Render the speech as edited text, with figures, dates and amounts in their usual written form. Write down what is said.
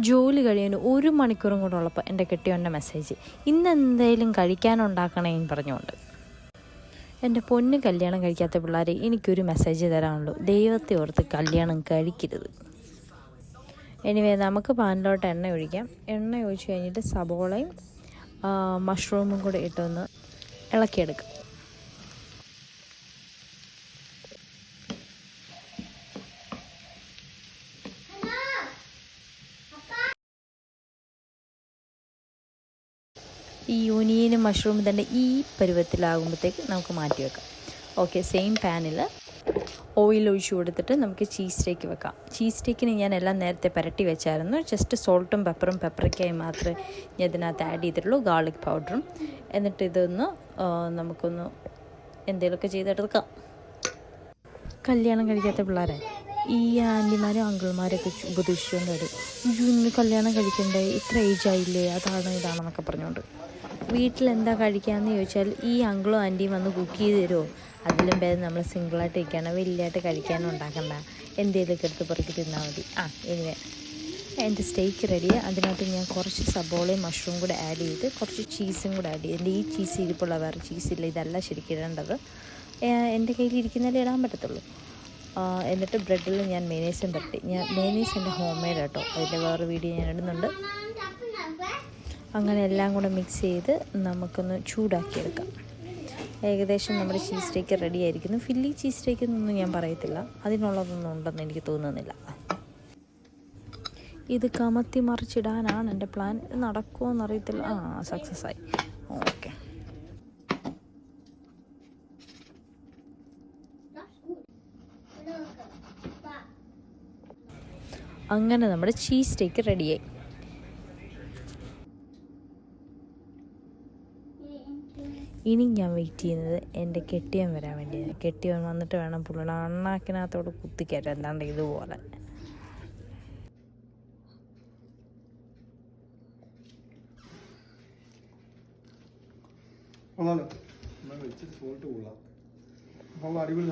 ജോലി കഴിയാൻ 1 മണിക്കൂറും കൂടെ ഉള്ളപ്പോൾ എൻ്റെ കെട്ടിയവൻ്റെ മെസ്സേജ്, ഇന്ന് എന്തെങ്കിലും കഴിക്കാനുണ്ടാക്കണേന്ന് പറഞ്ഞുകൊണ്ട്. എൻ്റെ പൊന്ന് കല്യാണം കഴിക്കാത്ത പിള്ളേരെ, എനിക്കൊരു മെസ്സേജ് തരാനുള്ളൂ, ദൈവത്തെ ഓർത്ത് കല്യാണം കഴിക്കരുത്. എനിവേ നമുക്ക് പാനിലോട്ട് എണ്ണ ഒഴിക്കാം. എണ്ണ ഒഴിച്ച് കഴിഞ്ഞിട്ട് സബോളയും മഷ്റൂമും കൂടെ ഇട്ടൊന്ന് ഇളക്കിയെടുക്കാം. ഈ ഒനിയനും മഷ്റൂമും തന്നെ ഈ പരുവത്തിലാകുമ്പോഴത്തേക്ക് നമുക്ക് മാറ്റി വെക്കാം. ഓക്കെ, സെയിം പാനിൽ ഓയിൽ ഒഴിച്ച് കൊടുത്തിട്ട് നമുക്ക് ചീസ് സ്റ്റേക്ക് വെക്കാം. ചീസ് സ്റ്റേക്കിന് ഞാൻ എല്ലാം നേരത്തെ പുരട്ടി വെച്ചായിരുന്നു. ജസ്റ്റ് സോൾട്ടും പെപ്പറും പെപ്പറിക്കായി മാത്രമേ ഞാൻ ഇതിനകത്ത് ആഡ് ചെയ്തിട്ടുള്ളൂ, ഗാർലിക് പൗഡറും. എന്നിട്ട് ഇതൊന്ന് നമുക്കൊന്ന് എന്തെങ്കിലുമൊക്കെ ചെയ്തെടുക്കാം. കല്യാണം കഴിക്കാത്ത പിള്ളേരെ ഈ ആൻറ്റിമാരും അങ്കിൾമാരൊക്കെ ഉപദേശിച്ചുകൊണ്ട് വരും, ഇന്ന് കല്യാണം കഴിക്കണ്ടേ, ഇത്ര ഏജ് ആയില്ലേ, അതാണ് ഇതാണെന്നൊക്കെ പറഞ്ഞുകൊണ്ട്. വീട്ടിലെന്താ കഴിക്കാമെന്ന് ചോദിച്ചാൽ ഈ അങ്കിളും ആൻറ്റിയും വന്ന് കുക്ക് ചെയ്ത് തരുമോ? അതിലും ഭേദം നമ്മൾ സിംഗിളായിട്ട് ഇരിക്കണം, വലിയതായിട്ട് കഴിക്കാനും ഉണ്ടാക്കണ്ട, എന്തെങ്കിലുമൊക്കെ എടുത്ത് പുറക്കി തിന്നാൽ മതി. എനിവേ എൻ്റെ സ്റ്റേക്ക് റെഡി. അതിനകത്ത് ഞാൻ കുറച്ച് സബോളയും മഷ്റൂം കൂടെ ആഡ് ചെയ്ത് കുറച്ച് ചീസും കൂടെ ആഡ് ചെയ്ത്, എൻ്റെ ഈ ചീസ് ഇരിപ്പുള്ള വേറെ ചീസില്ല, ഇതല്ല ശരിക്കും ഇടേണ്ടത്, എൻ്റെ കയ്യിൽ ഇരിക്കുന്നതിൽ ഇടാൻ പറ്റത്തുള്ളൂ. എന്നിട്ട് ബ്രെഡിൽ ഞാൻ മേനേസും പരട്ടി. മേനേസ് എൻ്റെ ഹോം മെയ്ഡ് കേട്ടോ, അതിൻ്റെ വേറെ വീഡിയോ ഞാൻ ഇടുന്നുണ്ട്. അങ്ങനെ എല്ലാം കൂടെ മിക്സ് ചെയ്ത് നമുക്കൊന്ന് ചൂടാക്കിയെടുക്കാം. ഏകദേശം നമ്മുടെ ചീസ് സ്റ്റേക്ക് റെഡി ആയിരിക്കുന്നു. ഫില്ലി ചീസ് സ്റ്റേക്ക് എന്നൊന്നും ഞാൻ പറയത്തില്ല, അതിനുള്ളതൊന്നും ഉണ്ടെന്ന് എനിക്ക് തോന്നുന്നില്ല. ഇത് കമത്തി മറിച്ചിടാനാണ് എൻ്റെ പ്ലാൻ. നടക്കുമോ എന്നറിയത്തില്ല. സക്സസ് ആയി. ഓക്കെ, അങ്ങനെ നമ്മുടെ ചീസ് സ്റ്റേക്ക് റെഡിയായി. ഇനി ഞാൻ വെയിറ്റ് ചെയ്യുന്നത് എൻ്റെ കെട്ടിയവൻ വരാൻ വേണ്ടിയാണ്. കെട്ടിയവൻ വന്നിട്ട് വേണം പുള്ളിയുടെ അണ്ണാക്കിനകത്തോട് കുത്തിക്കയറ്റാൻ, എന്താണ്ട് ഇതുപോലെ. അടിപൊളി